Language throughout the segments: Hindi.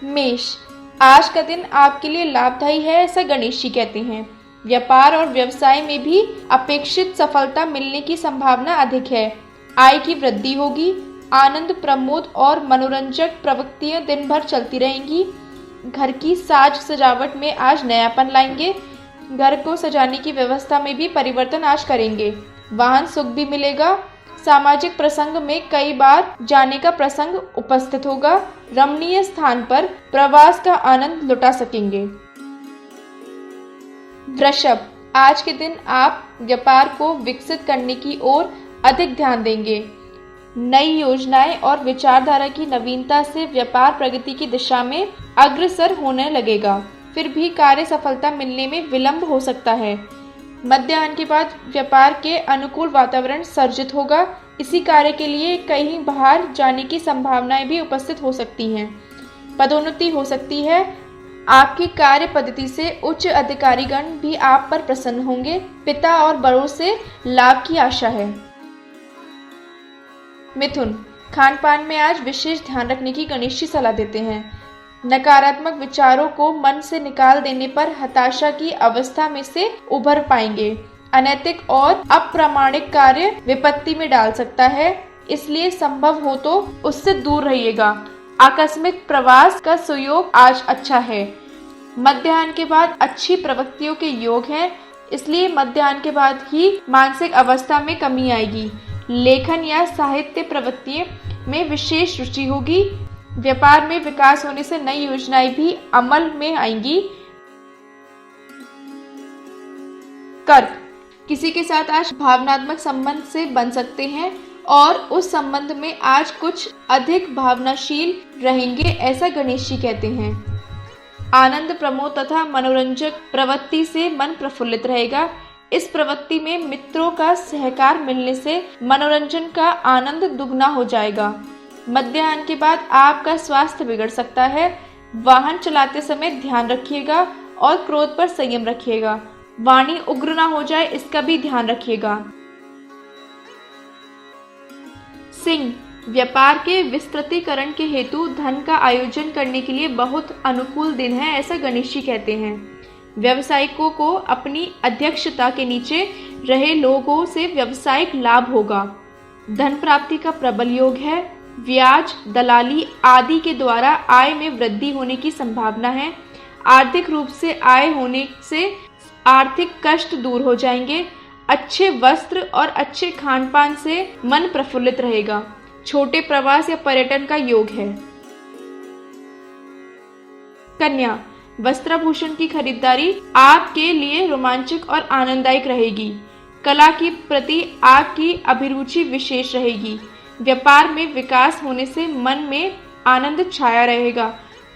मेष, आज का दिन आपके लिए लाभदायी है, ऐसा गणेश जी कहते हैं। व्यापार और व्यवसाय में भी अपेक्षित सफलता मिलने की संभावना अधिक है। आय की वृद्धि होगी। आनंद, प्रमोद और मनोरंजक प्रवृत्तियां दिन भर चलती रहेंगी। घर की साज सजावट में आज नयापन लाएंगे। घर को सजाने की व्यवस्था में भी परिवर्तन आज करेंगे। वाहन सुख भी मिलेगा। सामाजिक प्रसंग में कई बार जाने का प्रसंग उपस्थित होगा। रमणीय स्थान पर प्रवास का आनंद लुटा सकेंगे। वृषभ, आज के दिन आप व्यापार को विकसित करने की ओर अधिक ध्यान देंगे। नई योजनाएं और विचारधारा की नवीनता से व्यापार प्रगति की दिशा में अग्रसर होने लगेगा। फिर भी कार्य सफलता मिलने में विलंब हो सकता है। मध्याह्न के बाद व्यापार के अनुकूल वातावरण सर्जित होगा। इसी कार्य के लिए कहीं बाहर जाने की संभावनाएं भी उपस्थित हो सकती हैं। पदोन्नति हो सकती है। आपकी कार्य पद्धति से उच्च अधिकारीगण भी आप पर प्रसन्न होंगे। पिता और बड़ों से लाभ की आशा है। मिथुन, खान पान में आज विशेष ध्यान रखने की गणेश जी सलाह देते हैं। नकारात्मक विचारों को मन से निकाल देने पर हताशा की अवस्था में से उभर पाएंगे। अनैतिक और अप्रामाणिक कार्य विपत्ति में डाल सकता है, इसलिए संभव हो तो उससे दूर रहिएगा। आकस्मिक प्रवास का सुयोग आज अच्छा है। मध्याह्न के बाद अच्छी प्रवृत्तियों के योग हैं, इसलिए मध्याह्न के बाद ही मानसिक अवस्था में कमी आएगी। लेखन या साहित्य प्रवृत्तियों में विशेष रुचि होगी। व्यापार में विकास होने से नई योजनाएं भी अमल में आएंगी। कर्क, किसी के साथ आज भावनात्मक संबंध से बन सकते हैं और उस संबंध में आज कुछ अधिक भावनाशील रहेंगे, ऐसा गणेश जी कहते हैं। आनंद, प्रमोद तथा मनोरंजक प्रवृत्ति से मन प्रफुल्लित रहेगा। इस प्रवृत्ति में मित्रों का सहकार मिलने से मनोरंजन का आनंद दुगना हो जाएगा। मध्याह्न के बाद आपका स्वास्थ्य बिगड़ सकता है। वाहन चलाते समय ध्यान रखिएगा और क्रोध पर संयम रखिएगा। वाणी उग्र ना हो जाए, इसका भी ध्यान रखिएगा। सिंह, व्यापार के विस्तृतीकरण के हेतु धन का आयोजन करने के लिए बहुत अनुकूल दिन है, ऐसा गणेश जी कहते हैं। व्यवसायिकों को अपनी अध्यक्षता के नीचे रहे लोगों से व्यावसायिक लाभ होगा। धन प्राप्ति का प्रबल योग है। ब्याज, दलाली आदि के द्वारा आय में वृद्धि होने की संभावना है। आर्थिक रूप से आय होने से आर्थिक कष्ट दूर हो जाएंगे। अच्छे वस्त्र और अच्छे खान पान से मन प्रफुल्लित रहेगा। छोटे प्रवास या पर्यटन का योग है। कन्या, वस्त्राभूषण की खरीदारी आपके लिए रोमांचक और आनंददायक रहेगी। कला के प्रति आपकी अभिरुचि विशेष रहेगी। व्यापार में विकास होने से मन में आनंद छाया रहेगा।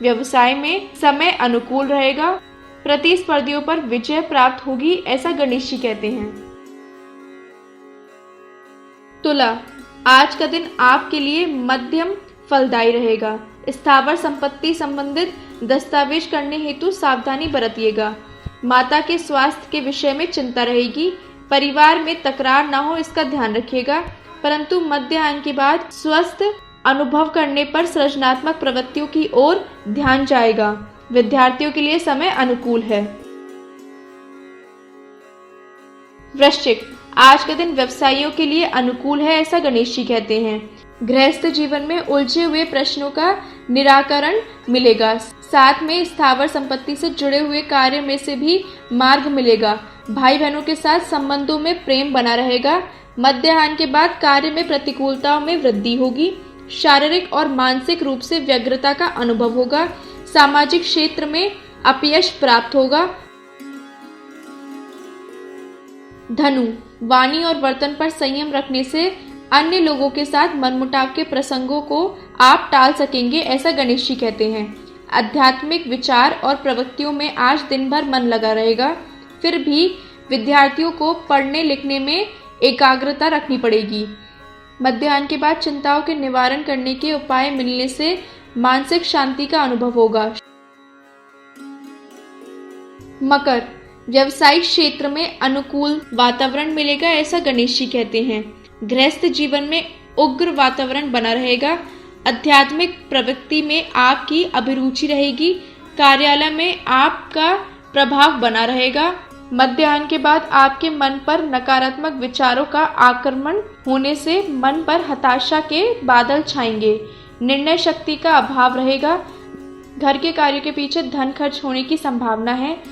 व्यवसाय में समय अनुकूल रहेगा। प्रतिस्पर्धियों पर विजय प्राप्त होगी, ऐसा गणेश जी कहते हैं। तुला, आज का दिन आपके लिए मध्यम फलदायी रहेगा। स्थावर संपत्ति संबंधित दस्तावेज करने हेतु सावधानी बरतिएगा। माता के स्वास्थ्य के विषय में चिंता रहेगी। परिवार में तकरार न हो, इसका ध्यान रखिएगा। परंतु मध्याह्न के बाद स्वस्थ अनुभव करने पर सृजनात्मक प्रवृत्तियों की ओर ध्यान जाएगा। विद्यार्थियों के लिए समय अनुकूल है। वृश्चिक, आज का दिन व्यवसायियों के लिए अनुकूल है, ऐसा गणेश जी कहते हैं। गृहस्थ जीवन में उलझे हुए प्रश्नों का निराकरण मिलेगा। साथ में स्थावर संपत्ति से जुड़े हुए कार्य में से भी मार्ग मिलेगा। भाई बहनों के साथ संबंधों में प्रेम बना रहेगा। मध्याह्न के बाद कार्य में प्रतिकूलताओं में वृद्धि होगी। शारीरिक और मानसिक रूप से व्यग्रता का अनुभव होगा। सामाजिक क्षेत्र में अपयश प्राप्त होगा। धनु, वाणी और वर्तन पर संयम रखने से अन्य लोगों के साथ मनमुटाव के प्रसंगों को आप टाल सकेंगे, ऐसा गणेश जी कहते हैं। आध्यात्मिक विचार और प्रवृत्तियों में आज दिन भर मन लगा रहेगा। फिर भी विद्यार्थियों को पढ़ने लिखने में एकाग्रता रखनी पड़ेगी। मध्याह्न के बाद चिंताओं के निवारण करने के उपाय मिलने से मानसिक शांति का अनुभव होगा। मकर, व्यवसायिक क्षेत्र में अनुकूल वातावरण मिलेगा, ऐसा गणेश जी कहते हैं। गृहस्थ जीवन में उग्र वातावरण बना रहेगा। आध्यात्मिक प्रवृत्ति में आपकी अभिरुचि रहेगी। कार्यालय में आपका प्रभाव बना रहेगा। मध्याह्न के बाद आपके मन पर नकारात्मक विचारों का आक्रमण होने से मन पर हताशा के बादल छाएंगे। निर्णय शक्ति का अभाव रहेगा। घर के कार्यों के पीछे धन खर्च होने की संभावना है।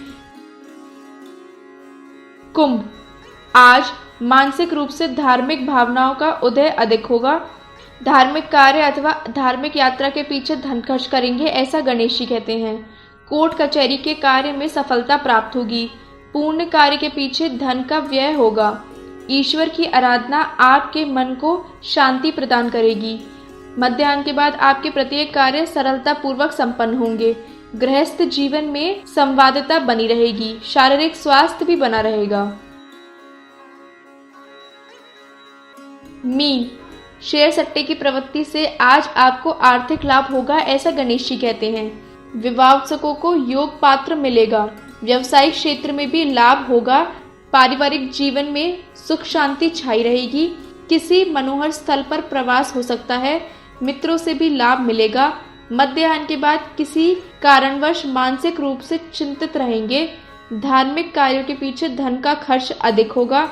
कुंभ, आज मानसिक रूप से धार्मिक भावनाओं का उदय अधिक होगा। धार्मिक कार्य अथवा धार्मिक यात्रा के पीछे धन खर्च करेंगे, ऐसा गणेश जी कहते हैं। कोर्ट कचहरी के कार्य में सफलता प्राप्त होगी। पूर्ण कार्य के पीछे धन का व्यय होगा। ईश्वर की आराधना आपके मन को शांति प्रदान करेगी। मध्याह्न के बाद आपके प्रत्येक कार्य सरलता पूर्वक संपन्न होंगे। गृहस्थ जीवन में संवादता बनी रहेगी। शारीरिक स्वास्थ्य भी बना रहेगा। मीन, शेयर सट्टे की प्रवृत्ति से आज आपको आर्थिक लाभ होगा, ऐसा गणेश जी कहते हैं। विवाहोत्सुकों को योग पात्र मिलेगा। व्यवसायिक क्षेत्र में भी लाभ होगा। पारिवारिक जीवन में सुख शांति छाई रहेगी। किसी मनोहर स्थल पर प्रवास हो सकता है। मित्रों से भी लाभ मिलेगा। मध्याह्न के बाद किसी कारणवश मानसिक रूप से चिंतित रहेंगे। धार्मिक कार्यों के पीछे धन का खर्च अधिक होगा।